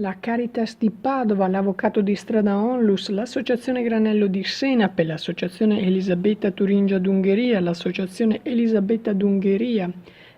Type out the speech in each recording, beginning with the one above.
La Caritas di Padova, l'Avvocato di Strada Onlus, l'Associazione Granello di Senape, l'Associazione Elisabetta Turingia d'Ungheria, l'Associazione Elisabetta d'Ungheria,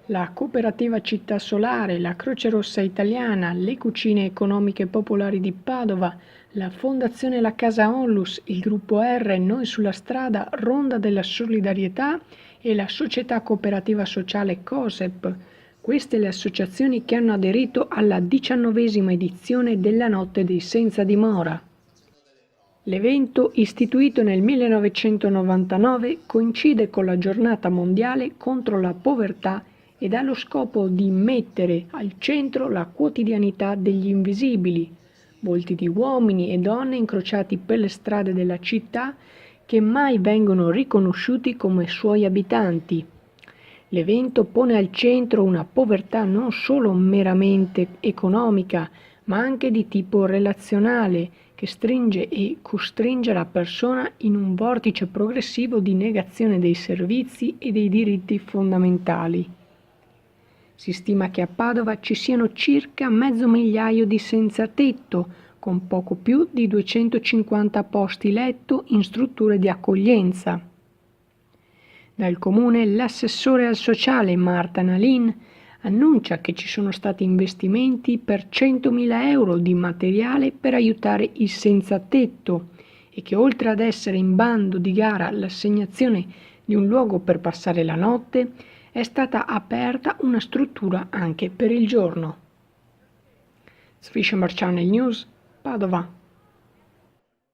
la Cooperativa Città Solare, la Croce Rossa Italiana, le Cucine Economiche Popolari di Padova, la Fondazione La Casa Onlus, il Gruppo R, Noi sulla Strada, Ronda della Solidarietà e la Società Cooperativa Sociale COSEP. Queste le associazioni che hanno aderito alla 19ª edizione della Notte dei Senza Dimora. L'evento, istituito nel 1999, coincide con la Giornata Mondiale contro la Povertà ed ha lo scopo di mettere al centro la quotidianità degli invisibili, volti di uomini e donne incrociati per le strade della città che mai vengono riconosciuti come suoi abitanti. L'evento pone al centro una povertà non solo meramente economica, ma anche di tipo relazionale, che stringe e costringe la persona in un vortice progressivo di negazione dei servizi e dei diritti fondamentali. Si stima che a Padova ci siano circa 500.000 di senza tetto, con poco più di 250 posti letto in strutture di accoglienza. Dal comune l'assessore al sociale Marta Nalin annuncia che ci sono stati investimenti per 100.000 euro di materiale per aiutare i senza tetto e che oltre ad essere in bando di gara l'assegnazione di un luogo per passare la notte, è stata aperta una struttura anche per il giorno. Sfiscia Channel News, Padova.